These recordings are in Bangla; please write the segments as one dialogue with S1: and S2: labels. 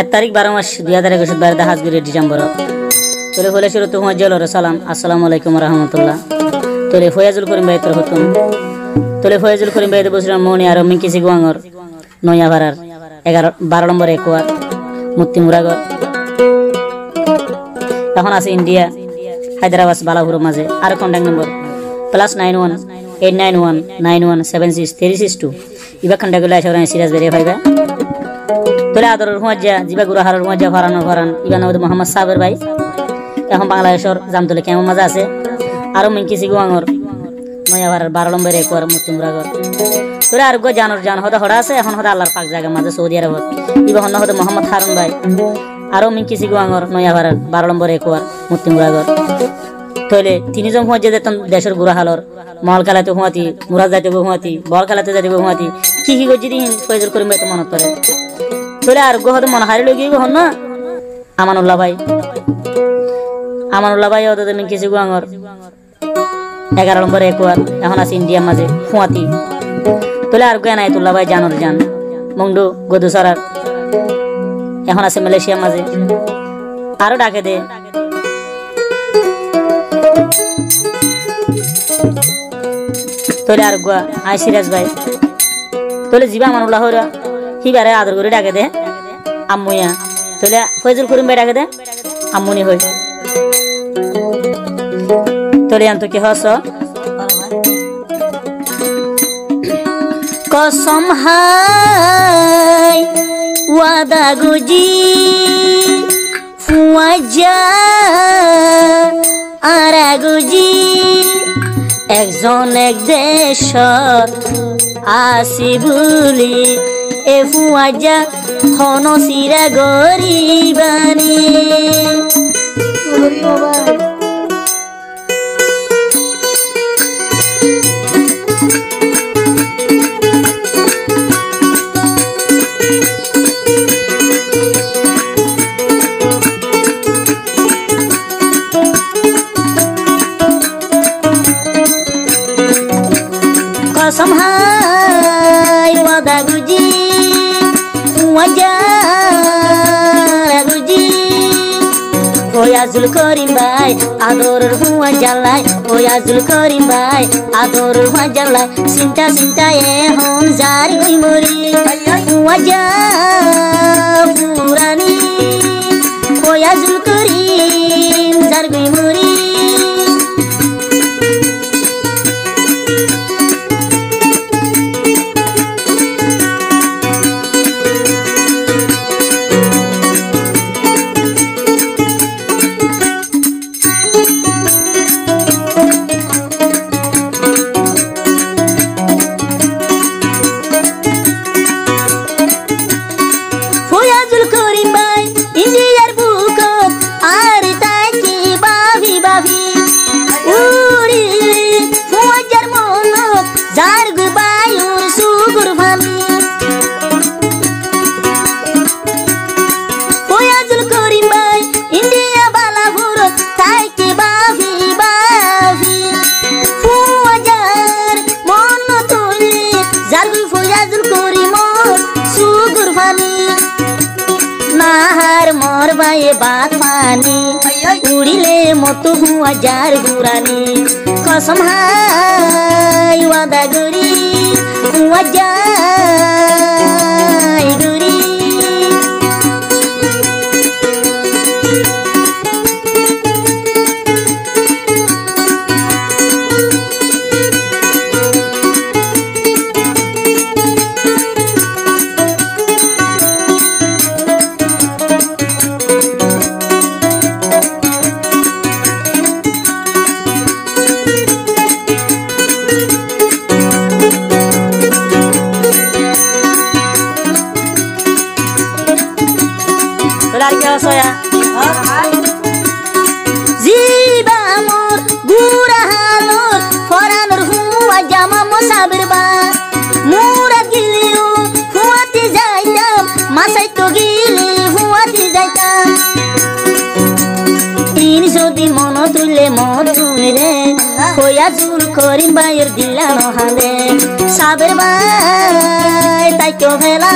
S1: 1 তারিখ 12 মাস 2021 বারে হাজগুড়ি ডিসেম্বর তোলে হলে শুরু তো হুয়াজ্জাল সালাম আসসালামু আলাইকুম রাহমাতুল্লাহ তোলে ফয়াজুল করিম ভাই তোর হতুম তোলে ফয়াজুল করিম ভাই বসরাম মনি আর মিকিসি গুয়াঙ্গর নয়া ভাড়ার 12 নম্বর একোয়ার মুক্তি মুরাগর এখন আছে ইন্ডিয়া হায়দ্রাবাদ বালাপুর মাঝে আর কন্টাক্ট নম্বর +91 891 9176 362 ইবা কন্টাক্ট করলে আসলে সিরিয়াস বেরিয়ে পাইবা তোলে আদরের হুয়াজ্জা জিবা গুরা হারার হুয়াজ্জা ফারান ইবা নাম মোহাম্মদ সাবের ভাই এখন বাংলাদেশের জামতলে কেমন মজা আছে আর মিকিসি গুয়াঙ্গর নয়া ভাড়ার 12 নম্বর একোয়ার মুক্তি মুরাগর তোরে আর গো জান হদা হড়া আছে এখন হদা আল্লাহর পাক জায়গা মাঝে সৌদি আরব ইবা হন্না হদা মোহাম্মদ হারুন ভাই আরো মিকিসি গুয়াঙ্গর নয়া ভাড়ার 12 নম্বর একোয়ার মুক্তি মুরাগর তোলে তিনজন হুয়াজ্জা যেতন দেশের গুরা হালর মহল খেলাতে হুয়াতি মুরাদ যাইতে হুয়াতি বল খেলাতে যাইতে হুয়াতি কি গজি দিন ফয়জুল করিম ভাই তো মনত করে তোলে আর গো হদা মন হারি লগি হন না আমানুল্লাহ ভাই ওদের মিকিসি গুয়াঙ্গর 11 নম্বর একোয়ার এখন আছে ইন্ডিয়ার মাঝে হুয়াতি তোলে আর গো নাইতুল্লাহ ভাই জানর জান মংডু গদুসারার এখন আছে মালয়েশিয়ার মাঝে আরো ডাকে দে তোলে আর গো আই সিরাজ ভাই তোলে জিবা আমানুল্লাহ হরা হিবারে আদর করে ডাকে দে আম্মুয়া তোলে ফয়জুল করিম ভাই ডাকে দে আম্মুনি হই তোলে আন্ত কি হস কসম হাই ওয়াদা গুজি ফুয়াজা আরা গুজি একজন এক দেশত আসি ভুলি এ ফুয়াজা হন সিরা গরিবানি कसम हाय वादा गुजी वजारा गुजी ফয়াজুল করিম ভাই আদরের হুয়া জ্বালাই ফয়াজুল করিম ভাই আদরের হুয়া জ্বালাই চিন্তা এখন যার গই মরি হুয়া যা পুরানি ফয়াজুল করিম যার গই মরি बात मानी उड़िले मत हुआ जार गुरानी कसम हाय वादा गुरी हुआ जाय गुरी জিবা মোর গুড়া হালোর ফরানোর হুয়া জামা মোসাবের বা মুরা গিলিও হুয়াতে যাইতাম মাসাই তো গিলি হুয়াতে যাইতাম তিন যদি মন তুলে মন তুলে রে ফয়াজুল করিম ভাইয়ের দিলানো হালে সাবের ভাই তাই তো ভেলা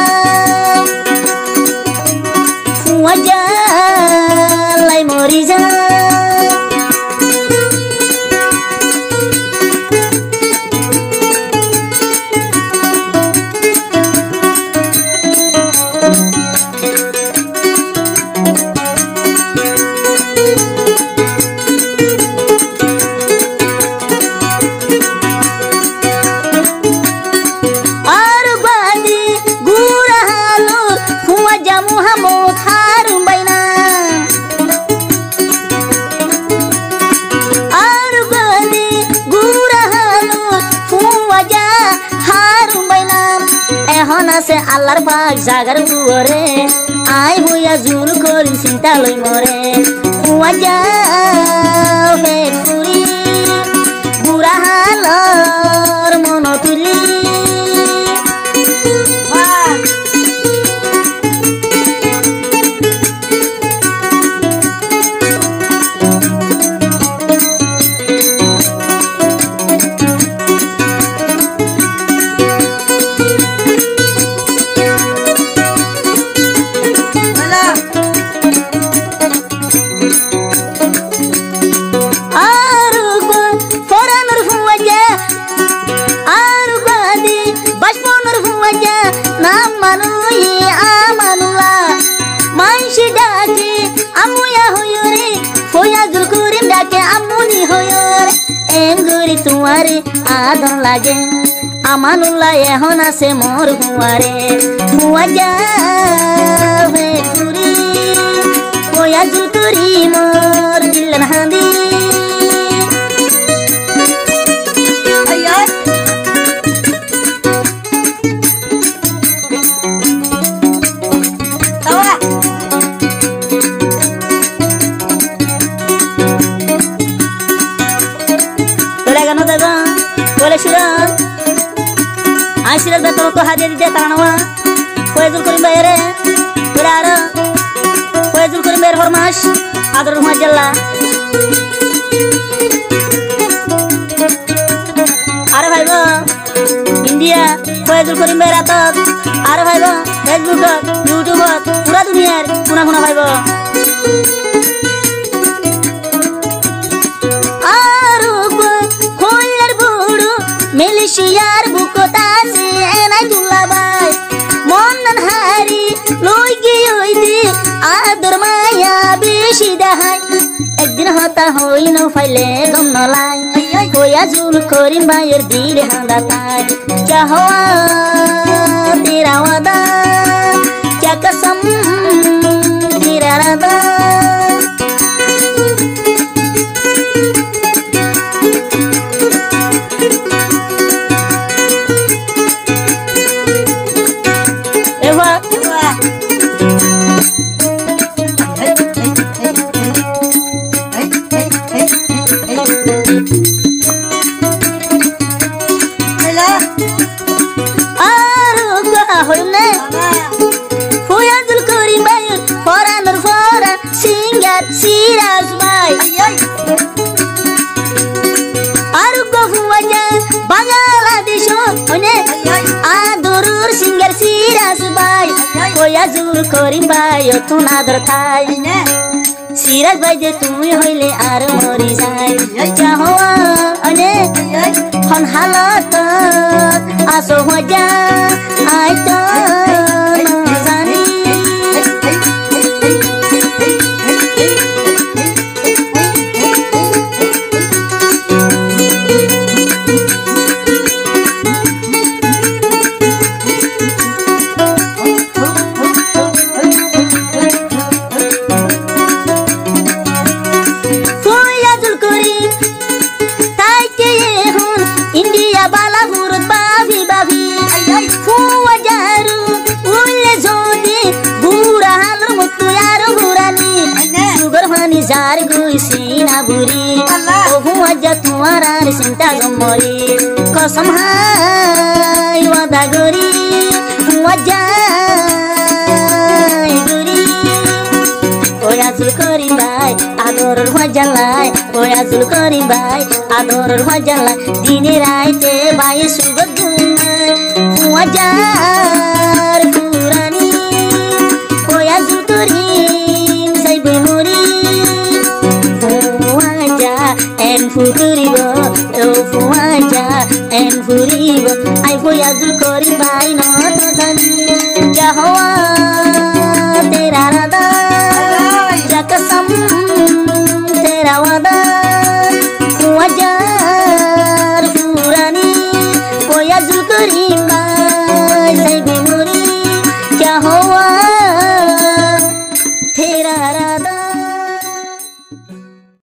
S1: এখন আছে আল্লাহর পাক জাগার বুয়রে আই হইয়া জুল করি চিন্তা লই মরে হুয়া যাও পেট পুরি বুড়া হালর মন তুলি তোমারে আদর লাগে আমানুল্লাহ এখন আছে মোর হুয়ারে হুয়া যাবে পুরি হইয়া জুল করি মোর দিলেন হাঁদি Sirat betul ko hadir di tanwa Fayzul Karim bayre Berara Fayzul Karim bayre hormash Adar rumah jalla Are bhai bo India Fayzul Karim bayre atak Are bhai bo Facebook YouTube pura duniyar guna guna bhai bo Arugo Khoyar buru Melishiyar bukota একদিন হতা হইল ফাইলে গম নলাই হইয়া জুল করিম ভাইয়ের দিলে হাঁদা তাই क्या हुआ तेरा वादा क्या कसम तेरा Rada Siras bay Arugo huwaja Bangladesh one Adurur singer Siras bay Koya zur korim bay Otun adar thai Siras bay je tumi hoile ar mori jai Jahoa one Hon halat Aso huwaja Aito jar गुई सीना बुरी ओहु अज्जा तुम्हारा चिंता गमरी कसम हाय वादा गोरी अज्जा गोरी ओया जुल करी बाय आदर भजलाई ओया जुल करी बाय आदर भजलाई दिने राते बाय सुगत अज्जा पुरानी ओया जुल करी Furibo, eu fuaja, en furibo, ai foi azul cori vai no tani, क्या हुआ तेरा राधा, क्या कसम तेरा वादा, fuajar furani, foi azul cori vai